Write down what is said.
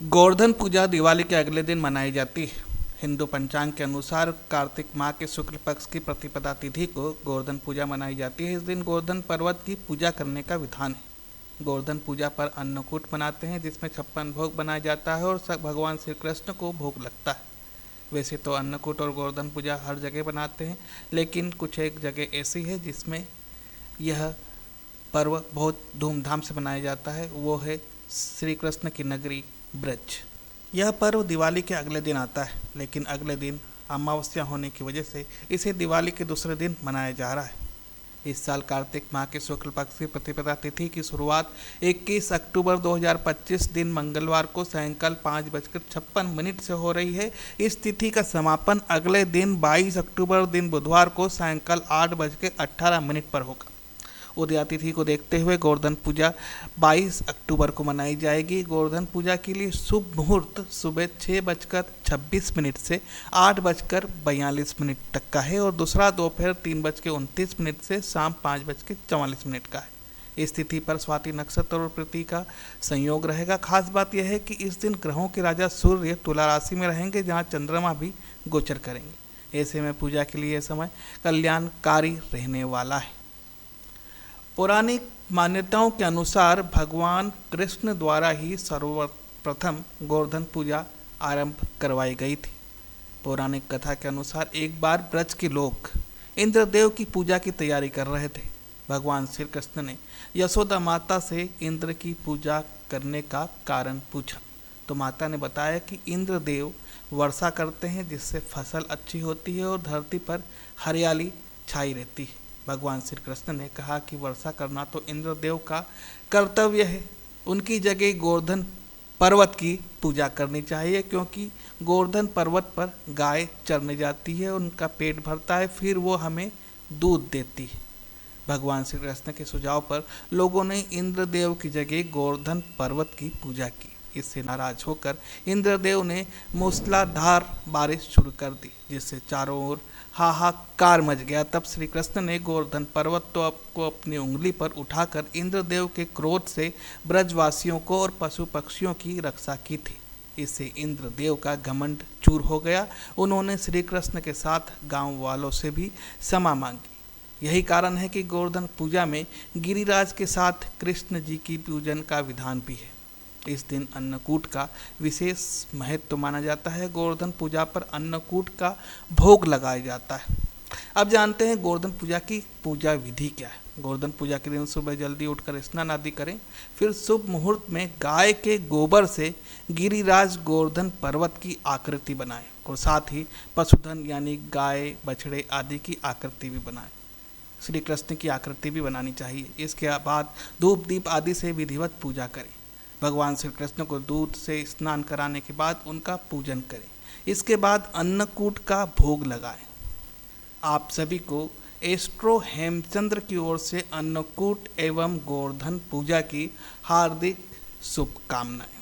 गोवर्धन पूजा दिवाली के अगले दिन मनाई जाती है। हिंदू पंचांग के अनुसार कार्तिक माह के शुक्ल पक्ष की प्रतिपदा तिथि को गोवर्धन पूजा मनाई जाती है। इस दिन गोवर्धन पर्वत की पूजा करने का विधान है। गोवर्धन पूजा पर अन्नकूट बनाते हैं, जिसमें 56 भोग बनाया जाता है और सब भगवान श्री कृष्ण को भोग लगता है। वैसे तो अन्नकूट और गोवर्धन पूजा हर जगह बनाते हैं, लेकिन कुछ एक जगह ऐसी है जिसमें यह पर्व बहुत धूमधाम से मनाया जाता है। वो है श्री कृष्ण की नगरी ब्रज। यह पर्व दिवाली के अगले दिन आता है, लेकिन अगले दिन अमावस्या होने की वजह से इसे दिवाली के दूसरे दिन मनाया जा रहा है। इस साल कार्तिक माह के शुक्ल पक्ष की प्रतिपदा तिथि की शुरुआत 21 अक्टूबर 2025 दिन मंगलवार को सायंकाल 5:56 से हो रही है। इस तिथि का समापन अगले दिन 22 अक्टूबर दिन बुधवार को सायंकाल 8:18 पर होगा। उदया तिथि को देखते हुए गोवर्धन पूजा 22 अक्टूबर को मनाई जाएगी। गोवर्धन पूजा के लिए शुभ मुहूर्त सुबह 6:26 से 8:42 तक का है और दूसरा दोपहर 3:29 से शाम 5:44 का है। इस तिथि पर स्वाति नक्षत्र और प्रीति का संयोग रहेगा। खास बात यह है कि इस दिन ग्रहों के राजा सूर्य तुला राशि में रहेंगे, जहां चंद्रमा भी गोचर करेंगे। ऐसे में पूजा के लिए यह समय कल्याणकारी रहने वाला है। पौराणिक मान्यताओं के अनुसार भगवान कृष्ण द्वारा ही सर्वप्रथम गोवर्धन पूजा आरंभ करवाई गई थी। पौराणिक कथा के अनुसार एक बार ब्रज के लोग इंद्रदेव की पूजा की तैयारी कर रहे थे। भगवान श्री कृष्ण ने यशोदा माता से इंद्र की पूजा करने का कारण पूछा, तो माता ने बताया कि इंद्रदेव वर्षा करते हैं, जिससे फसल अच्छी होती है और धरती पर हरियाली छाई रहती है। भगवान श्री कृष्ण ने कहा कि वर्षा करना तो इंद्रदेव का कर्तव्य है, उनकी जगह गोवर्धन पर्वत की पूजा करनी चाहिए, क्योंकि गोवर्धन पर्वत पर गाय चरने जाती है, उनका पेट भरता है, फिर वो हमें दूध देती है। भगवान श्री कृष्ण के सुझाव पर लोगों ने इंद्रदेव की जगह गोवर्धन पर्वत की पूजा की। इससे नाराज होकर इंद्रदेव ने मूसलाधार बारिश शुरू कर दी, जिससे चारों ओर हाहाकार मच गया। तब श्री कृष्ण ने गोवर्धन पर्वत को अपनी उंगली पर उठाकर इंद्रदेव के क्रोध से ब्रजवासियों को और पशु पक्षियों की रक्षा की थी। इससे इंद्रदेव का घमंड चूर हो गया। उन्होंने श्री कृष्ण के साथ गांव वालों से भी क्षमा मांगी। यही कारण है कि गोवर्धन पूजा में गिरिराज के साथ कृष्ण जी की पूजन का विधान भी है। इस दिन अन्नकूट का विशेष महत्व माना जाता है। गोवर्धन पूजा पर अन्नकूट का भोग लगाया जाता है। अब जानते हैं गोवर्धन पूजा की पूजा विधि क्या है। गोवर्धन पूजा के दिन सुबह जल्दी उठकर स्नान आदि करें, फिर शुभ मुहूर्त में गाय के गोबर से गिरिराज गोवर्धन पर्वत की आकृति बनाएं और साथ ही पशुधन यानी गाय बछड़े आदि की आकृति भी बनाएं। श्री कृष्ण की आकृति भी बनानी चाहिए। इसके बाद धूप दीप आदि से विधिवत पूजा करें। भगवान श्री कृष्ण को दूध से स्नान कराने के बाद उनका पूजन करें। इसके बाद अन्नकूट का भोग लगाएं। आप सभी को एस्ट्रो हेमचंद्र की ओर से अन्नकूट एवं गोवर्धन पूजा की हार्दिक शुभकामनाएं।